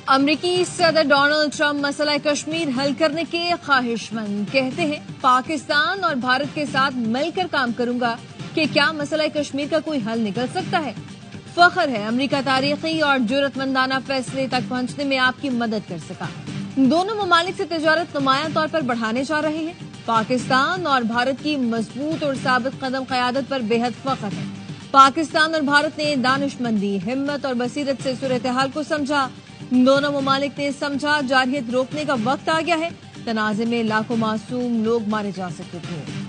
अमरीकी सदर Donald Trump मसला कश्मीर हल करने के ख्वाहिशमंद, कहते हैं पाकिस्तान और भारत के साथ मिलकर काम करूंगा कि क्या मसला कश्मीर का कोई हल निकल सकता है। फख्र है अमरीका तारीखी और जुर्रतमंदाना फैसले तक पहुंचने में आपकी मदद कर सका। दोनों ममालिक से तिजारत नुमाया तौर पर बढ़ाने जा रहे हैं। पाकिस्तान और भारत की मजबूत और साबित कदम क़यादत पर बेहद फख्र है। पाकिस्तान और भारत ने दानिशमंदी, हिम्मत और बसीरत से सूरत हाल को समझा। दोनों ममालिक ने समझा जारहियत रोकने का वक्त आ गया है। तनाज़े में लाखों मासूम लोग मारे जा सकते थे।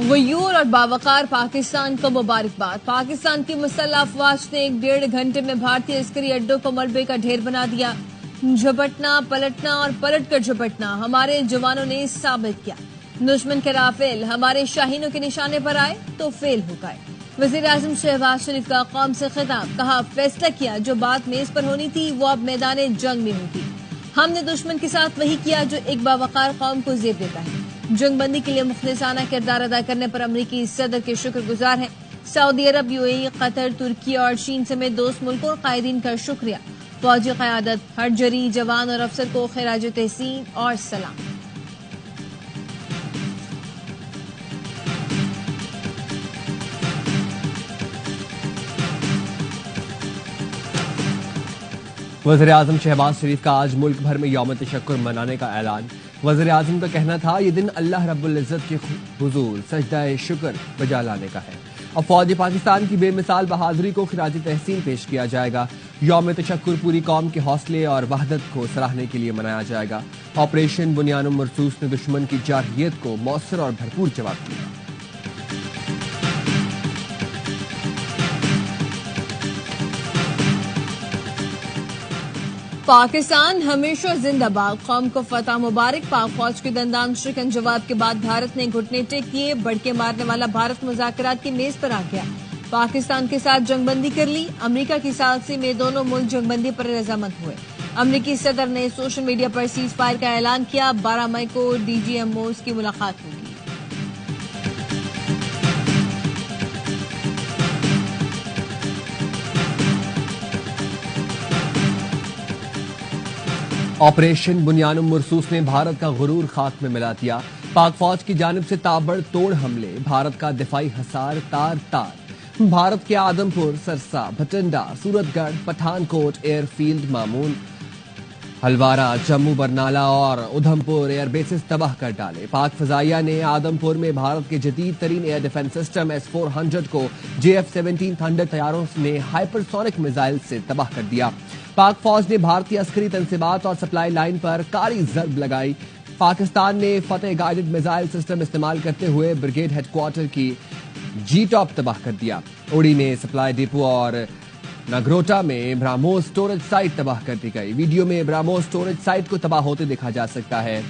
गयूर और बावकार पाकिस्तान को मुबारकबाद। पाकिस्तान की मुसल्लह अफवाज ने 1.5 घंटे में भारतीय अस्करी अड्डों को मलबे का ढेर बना दिया। झपटना, पलटना और पलट कर झपटना हमारे जवानों ने साबित किया। दुश्मन के राफेल हमारे शाहीनों के निशाने पर आए तो फेल हो गए। वजीर आजम शहबाज शरीफ का कौम से खिताब, कहा फैसला किया जो बात मेज पर होनी थी वो अब मैदान जंग में होगी। हमने दुश्मन के साथ वही किया जो एक बावकार कौम को जेब देता है। जंगबंदी के लिए मुखलिसाना किरदार अदा करने पर अमरीकी सदर के शुक्रगुजार हैं। सऊदी अरब, यूएई, कतर, तुर्की और चीन समेत दोस्त मुल्कों और कायदीन का शुक्रिया। फौजी क़यादत, हर जरी जवान और अफसर को खिराज तहसीन और सलाम। वज़ीर-ए-आज़म शहबाज शरीफ का आज मुल्क भर में यौम तशक्कुर मनाने का ऐलान। वज़ीर-ए-आज़म का कहना था ये दिन अल्लाह रब्बुल इज़्ज़त के हुज़ूर सजदा शुक्र बजा लाने का है। अब फौज पाकिस्तान की बेमिसाल बहादुरी को खिराज तहसीन पेश किया जाएगा। यौम तशक्कुर पूरी कौम के हौसले और वहदत को सराहने के लिए मनाया जाएगा। ऑपरेशन बुनियानुम मरसूस ने दुश्मन की जारहियत को मौसर और भरपूर जवाब दिया। पाकिस्तान हमेशा जिंदाबाद, कौम को फतह मुबारक। पाक फौज के दंदान शिकन जवाब के बाद भारत ने घुटने टेक किए। बढ़के मारने वाला भारत मुज़ाकरात की मेज पर आ गया। पाकिस्तान के साथ जंगबंदी कर ली। अमेरिका की सालसी में दोनों मुल्क जंगबंदी पर रजामंद हुए। अमरीकी सदर ने सोशल मीडिया पर सीज फायर का ऐलान किया। 12 मई को डीजीएमओज की मुलाकात होगी। ऑपरेशन बुनियानुम मरसूस ने भारत का गुरूर खाक में मिला दिया। पाक फौज की जानिब से ताबड़तोड़ हमले, भारत का दिफाई हसार तार तार। भारत के आदमपुर, सरसा, भटिंडा, सूरतगढ़, पठानकोट एयरफील्ड, मामून, हलवारा, जम्मू, बरनाला और उधमपुर एयरबेसेस तबाह कर डाले। पाक फजाइया ने आदमपुर में भारत के जदीद तरीन एयर डिफेंस सिस्टम S-400 को JF-17 थंडर तैयारों में हाइपरसोनिक मिसाइल से तबाह कर दिया। पाक फौज ने भारतीय अस्करी तंसीबात और सप्लाई लाइन पर कारी जर्ब लगाई। पाकिस्तान ने फतेह गाइडेड मिसाइल सिस्टम इस्तेमाल करते हुए ब्रिगेड हेडक्वार्टर की G-टॉप तबाह कर दिया। उड़ी में सप्लाई डिपो और नगरोटा में ब्राह्मोस स्टोरेज साइट तबाह कर दी गई। वीडियो में ब्राह्मोस स्टोरेज साइट को तबाह होते देखा जा सकता है।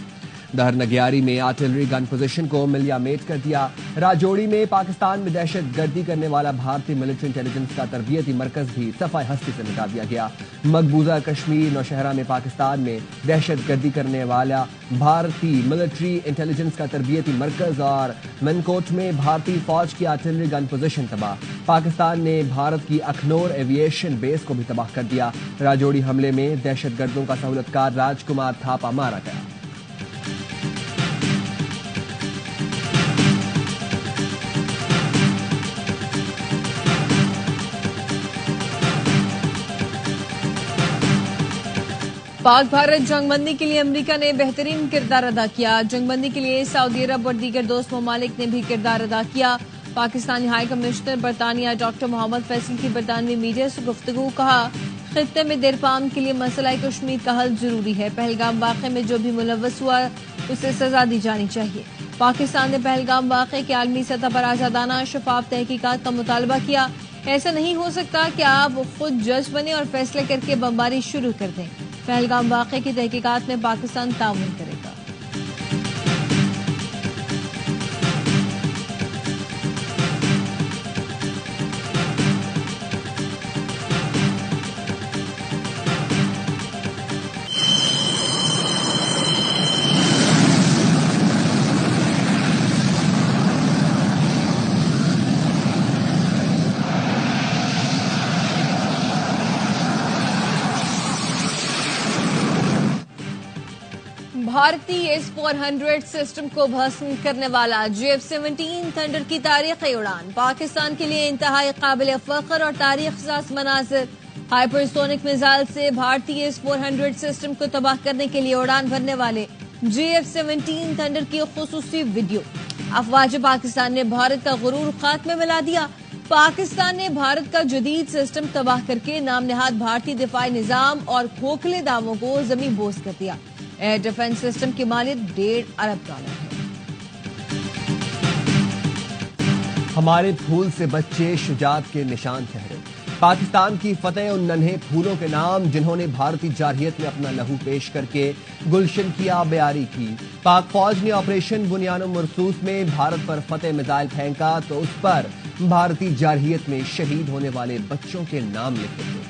दहर नगियारी में आर्टिलरी गन पोजीशन को मिलिया मेट कर दिया। राजौरी में पाकिस्तान में दहशत गर्दी करने वाला भारतीय मिलिट्री इंटेलिजेंस का तरबियती मरकज भी सफाई हस्ती से मिटा दिया गया। मकबूजा कश्मीर नौशहरा में पाकिस्तान में दहशत गर्दी करने वाला भारतीय मिलिट्री इंटेलिजेंस का तरबियती मरकज और मनकोट में भारतीय फौज की आर्टिलरी गन पोजीशन तबाह। पाकिस्तान ने भारत की अखनौर एविएशन बेस को भी तबाह कर दिया। राजौरी हमले में दहशत गर्दों का सहूलतकार राजकुमार थापा मारा गया। पाक भारत जंगबंदी के लिए अमेरिका ने बेहतरीन किरदार अदा किया। जंगबंदी के लिए सऊदी अरब और दीगर दोस्त ममालिक ने भी किरदार अदा किया। पाकिस्तानी हाई कमिश्नर बरतानिया डॉक्टर मोहम्मद फैसल की बरतानवी मीडिया से गुफ्तगू, कहा खित्ते में देरपाम के लिए मसला कश्मीर का हल जरूरी है। पहलगाम वाक़े में जो भी मुलव्वस हुआ उसे सजा दी जानी चाहिए। पाकिस्तान ने पहलगाम वाक़े के आलमी सतह पर आजादाना शफाफ तहकीकात का मुतालबा किया। ऐसा नहीं हो सकता कि आप खुद जज बने और फैसले करके बमबारी शुरू कर दें। पहलगाम वाक़े की तहकीकात में पाकिस्तान ताउन करेगा। भारतीय S-400 सिस्टम को भस्म करने वाला JF-17 थंडर की तारीखी उड़ान पाकिस्तान के लिए इंतहाई काबिल फख्र और तारीख साज मनाजिर। हाइपरसोनिक मिसाइल से भारतीय S-400 सिस्टम को तबाह करने के लिए उड़ान भरने वाले JF-17 थंडर की खुसूसी वीडियो। अफवाज पाकिस्तान ने भारत का गुरूर खाक में मिला दिया। पाकिस्तान ने भारत का जदीद सिस्टम तबाह करके नामनहाद भारतीय दिफाई निजाम और खोखले दावों को जमीन बोस कर दिया। एयर डिफेंस सिस्टम की मालियत $1.5 अरब है। हमारे फूल से बच्चे शुजात के निशान ठहरे। पाकिस्तान की फतेह उन नन्हे फूलों के नाम जिन्होंने भारतीय जारहियत में अपना लहू पेश करके गुलशन की आबियारी की। पाक फौज ने ऑपरेशन बुनियानो मरसूस में भारत पर फतेह मिसाइल फेंका तो उस पर भारतीय जारहियत में शहीद होने वाले बच्चों के नाम लिखे थे।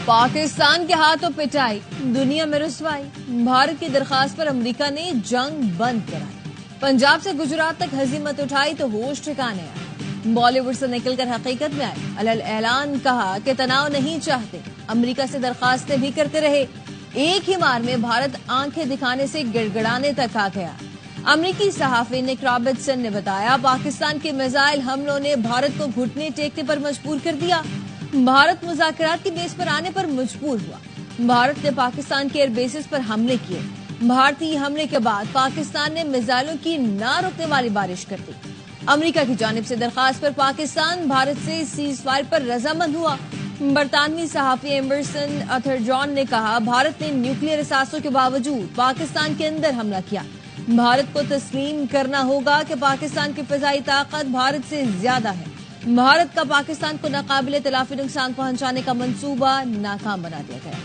पाकिस्तान के हाथों पिटाई, दुनिया में रुसवाई। भारत की दरखास्त पर अमेरिका ने जंग बंद कराई। पंजाब से गुजरात तक हजीमत उठाई तो होश ठिकाने आए। बॉलीवुड से निकलकर हकीकत में आए। अलल ऐलान कहा कि तनाव नहीं चाहते। अमेरिका से दरखास्तें भी करते रहे। एक ही मार में भारत आंखें दिखाने से गिड़गिड़ाने तक आ गया। अमेरिकी सहाफी निक रॉबर्टसन ने बताया, पाकिस्तान के मिसाइल हमलों ने भारत को घुटने टेकने पर मजबूर कर दिया। भारत मुज़ाकरात की बेस पर आने पर मजबूर हुआ। भारत ने पाकिस्तान के एयरबेसेस पर हमले किए। भारतीय हमले के बाद पाकिस्तान ने मिसाइलों की ना रुकने वाली बारिश कर दी। अमेरिका की जानिब से दरखास्त पर पाकिस्तान भारत से सीज फायर पर रजामंद हुआ। बरतानवी सहाफी एम्बरसन अथरजॉन ने कहा, भारत ने न्यूक्लियर असासों के बावजूद पाकिस्तान के अंदर हमला किया। भारत को तस्लीम करना होगा कि पाकिस्तान की फिजाई ताकत भारत से ज्यादा है। भारत का पाकिस्तान को नाकाबिले तलाफी नुकसान पहुंचाने का मंसूबा नाकाम बना दिया गया।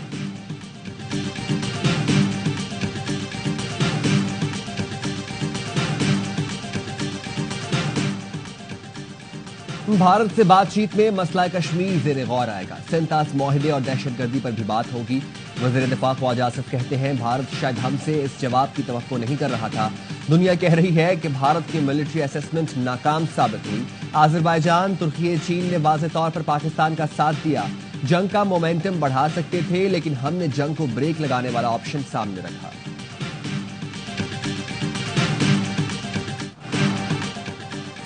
भारत से बातचीत में मसला कश्मीर ज़ेरे गौर आएगा। सेंतास माहिदे और दहशतगर्दी पर भी बात होगी। वज़ीर दिफा ख्वाजा आसिफ कहते हैं, भारत शायद हमसे इस जवाब की तवक्को नहीं कर रहा था। दुनिया कह रही है कि भारत की मिलिट्री असेसमेंट नाकाम साबित हुई। आज़रबाईजान, तुर्की, चीन ने वाज़ेह तौर पर पाकिस्तान का साथ दिया। जंग का मोमेंटम बढ़ा सकते थे, लेकिन हमने जंग को ब्रेक लगाने वाला ऑप्शन सामने रखा।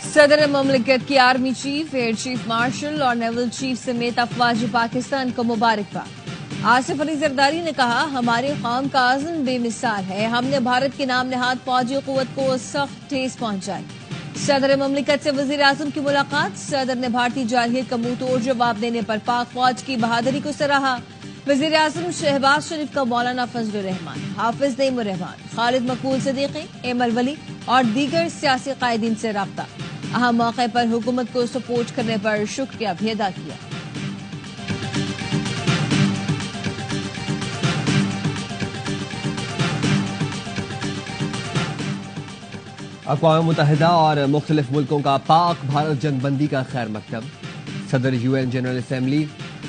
सदर ममलिकत की army chief, air chief marshal और नेवल चीफ समेत अफवाज पाकिस्तान को मुबारकबाद। आसिफ अली जरदारी ने कहा, हमारे कौम का आज़म बेमिसाल है। हमने भारत के नाम नहाद फौजी कुव्वत को सख्त ठेस पहुंचाई। सदर ममलिकत से वजीर आजम की मुलाकात। सदर ने भारतीय जारहियत का मुंह तोड़ जवाब देने पर पाक फौज की बहादुरी को सराहा। वजीर आजम शहबाज शरीफ का मौलाना फजलुर रहमान, हाफिज नईमुर रहमान, खालिद मकबूल सिद्दीकी, एमल वली और दीगर सियासी कायदीन से राब्ता। अहम मौके पर हुकूमत को सपोर्ट करने पर शुक्रिया भी अदा किया। अक़वाम मुत्तहिदा और मुख्तलिफ मुल्कों का पाक भारत जंगबंदी का खैर मकदम। सदर UN जनरल असेंबली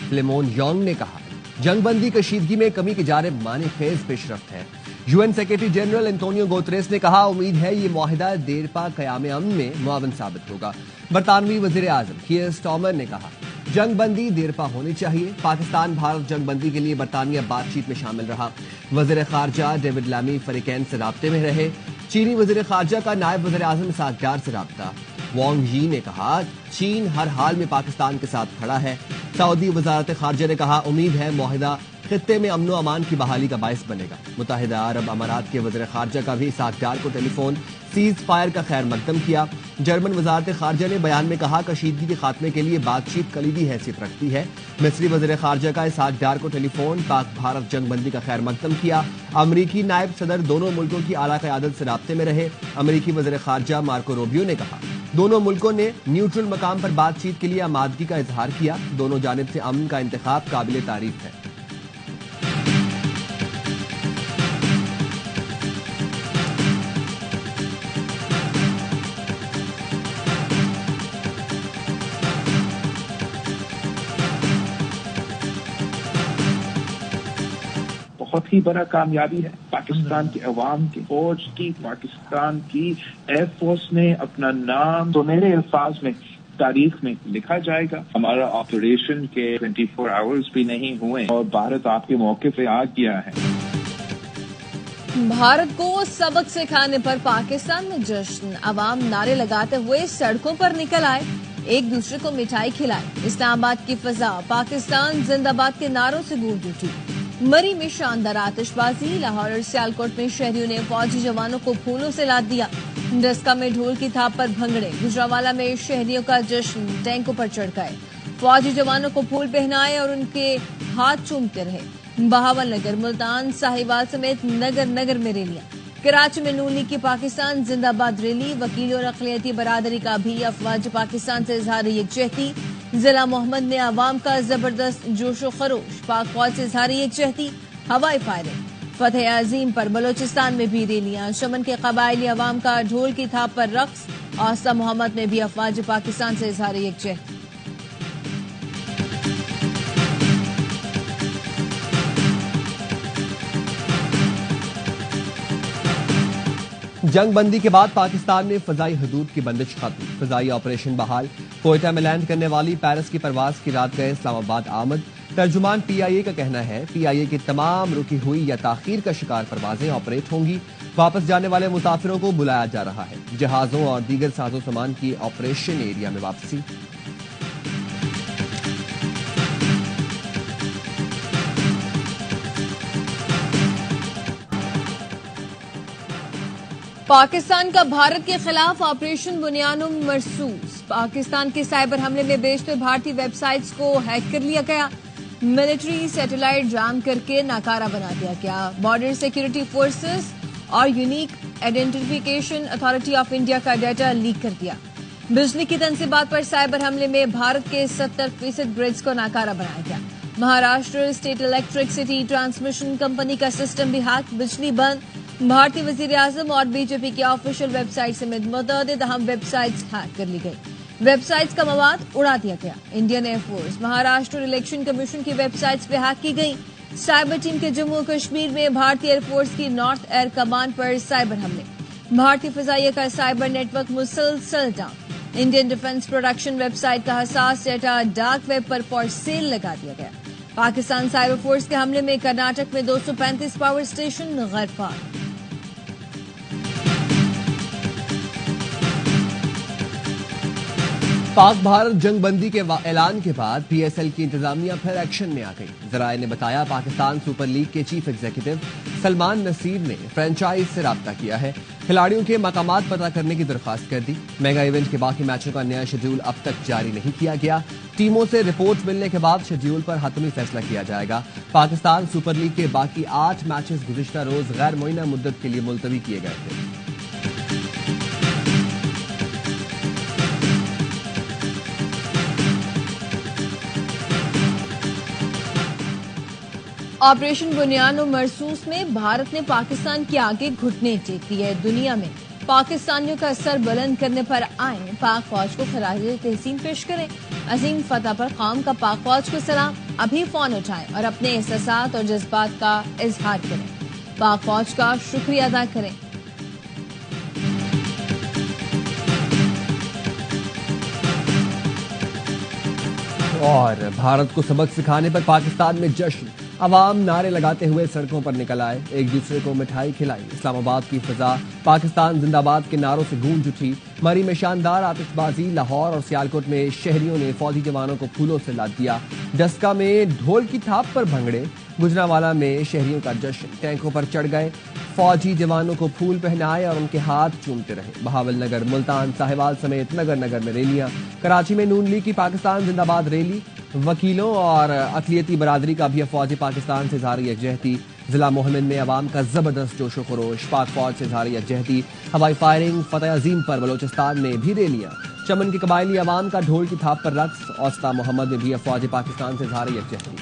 क्लेमोन योंग ने कहा, जंगबंदी कशीदगी में कमी की जानिब माने खेज पेशरफ्त है। UN secretary general Antonio Guterres ने कहा, उम्मीद है ये मुआहिदा देरपा क़याम अमन में मुआवन साबित होगा। बरतानवी वज़ीर आज़म कीयर स्टार्मर ने कहा, जंगबंदी देरपा होनी चाहिए। पाकिस्तान भारत जंगबंदी के लिए बरतानिया बातचीत में शामिल रहा। वज़ीर खारजा डेविड लामी फरीकैन से राब्ते में रहे। चीनी वज़ीर खारजा का नायब वज़ीर आज़म सागजार से राब्ता। वांग यी ने कहा, चीन हर हाल में पाकिस्तान के साथ खड़ा है। सऊदी वज़ारत खारजा ने कहा, उम्मीद है मुआहिदा खित्ते में अमन अमान की बहाली का बायस बनेगा। मुत्तहिदा अरब अमारात के वज़ीर खारजा का भी सागजार को टेलीफोन सीज फायर का खैर मकदम किया। जर्मन वज़ारत खारजा ने बयान में कहा, कशीदगी के खात्मे के लिए बातचीत कलीदी हैसियत रखती है। मिस्री वज़ीर खारजा का सागजार को टेलीफोन पाक भारत जंगबंदी का खैर मकदम किया। अमरीकी नायब सदर दोनों मुल्कों की आला क़यादत से राब्ते में रहे। अमरीकी वज़ीर खारजा मार्को रूबियो ने कहा, दोनों मुल्कों ने न्यूट्रल मकाम पर बातचीत के लिए आमादगी का इजहार किया। दोनों जानिब से अमन का इंतखाब काबिल तारीफ है। बहुत ही बड़ा कामयाबी है पाकिस्तान के अवाम की, फौज की, पाकिस्तान की एयरफोर्स ने अपना नाम तो मेरे अल्फाज में तारीख में लिखा जाएगा। हमारा ऑपरेशन के 24 आवर्स भी नहीं हुए और भारत आपके मौके पे आ गया है। भारत को सबक सिखाने पर पाकिस्तान में जश्न, अवाम नारे लगाते हुए सड़कों पर निकल आए, एक दूसरे को मिठाई खिलाई। इस्लामाबाद की फिजा पाकिस्तान जिंदाबाद के नारों से गूंज उठी। मरी में शानदार आतिशबाजी, लाहौर और सियालकोट में शहरियों ने फौजी जवानों को फूलों से लाद दिया। डस्का में ढोल की थाप पर भंगड़े, गुजरावाला में शहरियों का जश्न, टैंकों पर चढ़ गए, फौजी जवानों को फूल पहनाए और उनके हाथ चूमते रहे। बहावल नगर, मुल्तान, साहिवाल समेत नगर नगर में रैलियां। कराची में नून लीग की पाकिस्तान जिंदाबाद रैली, वकीलों और अक़लियती बरादरी का भी अफवाज पाकिस्तान से इजहार यकजहती। जिला मोहम्मद में अवाम का जबरदस्त जोशो खरोश, पाक फौज से इजहार यकजहती, हवाई फायरिंग। फतेह अजीम पर बलोचिस्तान में भी रैलियां, चमन के कबायली अवाम का ढोल की थाप पर रक्स। आस्था मोहम्मद में भी अफवाज पाकिस्तान से इजहार यकजहती। जंग बंदी के बाद पाकिस्तान में फजाई हदूद की बंदिश खत्म, फजाई ऑपरेशन बहाल। कोयटा में लैंड करने वाली पेरिस की परवाज की रात गए इस्लामाबाद आमद। तर्जुमान PIA का कहना है PIA की तमाम रुकी हुई या ताखीर का शिकार परवाजें ऑपरेट होंगी। वापस जाने वाले मुसाफिरों को बुलाया जा रहा है। जहाजों और दीगर साजो सामान की ऑपरेशन एरिया में वापसी। पाकिस्तान का भारत के खिलाफ ऑपरेशन बुनियानुम मरसूस, पाकिस्तान के साइबर हमले में बेशतर भारतीय वेबसाइट्स को हैक कर लिया गया। मिलिट्री सैटेलाइट जाम करके नाकारा बना दिया गया। बॉर्डर सिक्योरिटी फोर्सेस और unique identification authority of India का डाटा लीक कर दिया। बिजली की तनसीबात पर साइबर हमले में भारत के 70% ग्रिड्स को नाकारा बनाया गया। Maharashtra state electricity transmission company का सिस्टम भी हैक, बिजली बंद। भारतीय वजीर आजम और बीजेपी की ऑफिशियल वेबसाइट समेत मुतअद्दिद अहम वेबसाइट्स हैक कर ली गई। वेबसाइट्स का मवाद उड़ा दिया गया। Indian air force, Maharashtra election commission की वेबसाइट्स पे हैक की गई। साइबर टीम के जम्मू कश्मीर में भारतीय एयरफोर्स की नॉर्थ एयर कमांड पर साइबर हमले। भारतीय फिजाइया का साइबर नेटवर्क मुसलसल down. Indian defence production website का हसास डेटा डार्क वेब पर फॉर सेल लगा दिया गया। पाकिस्तान साइबर फोर्स के हमले में कर्नाटक में 235 पावर स्टेशन गैरफार। पाक भारत जंग बंदी के ऐलान के बाद PSL की इंतजामिया फिर एक्शन में आ गई। जराये ने बताया पाकिस्तान सुपर लीग के चीफ एग्जीक्यूटिव सलमान नसीर ने फ्रेंचाइज से राब्ता किया है, खिलाड़ियों के मकामात पता करने की दरखास्त कर दी। मेगा इवेंट के बाकी मैचों का नया शेड्यूल अब तक जारी नहीं किया गया। टीमों से रिपोर्ट मिलने के बाद शेड्यूल पर हतमी फैसला किया जाएगा। पाकिस्तान सुपर लीग के बाकी 8 मैचेस गुज़िश्ता रोज गैर मुइना मुद्दत के लिए मुलतवी किए गए थे। ऑपरेशन बुनियानुम मरसूस में भारत ने पाकिस्तान के आगे घुटने टेक दिए। दुनिया में पाकिस्तानियों का सर बुलंद करने पर आए, पाक फौज को खराज तहसीन पेश करें। अजीम फतह पर कौम का पाक फौज को सलाम। अभी फोन उठाएं और अपने एहसासात और जज्बात का इजहार करें। पाक फौज का शुक्रिया अदा करें। और भारत को सबक सिखाने पर पाकिस्तान में जश्न, अवाम नारे लगाते हुए सड़कों पर निकल आए, एक दूसरे को मिठाई खिलाई। इस्लामाबाद की फिजा पाकिस्तान जिंदाबाद के नारों से गूंज उठी। मरी में शानदार आतिशबाजी, लाहौर और सियालकोट में शहरियों ने फौजी जवानों को फूलों से लाद दिया। डस्का में ढोल की थाप पर भंगड़े, गुजरावाला में शहरियों का जश्न, टैंकों पर चढ़ गए, फौजी जवानों को फूल पहनाए और उनके हाथ चूमते रहे। बहावल नगर, मुल्तान, साहिवाल समेत नगर नगर में रैलियां। कराची में नून लीग की पाकिस्तान जिंदाबाद रैली, वकीलों और अक़लियती बरादरी का भी अफवाज पाकिस्तान से इजहार यकजहती। जिला मोहम्मद में अवाम का जबरदस्त जोशो खरोश, पाक फौज से इजहार यकजहती, हवाई फायरिंग। फतेह अजीम पर बलोचिस्तान में भी रैलियां। चमन की कबायली अवाम का ढोल की थाप पर रक्स। औस्ता मोहम्मद में भी अफवाज पाकिस्तान से इजहार यकजहती।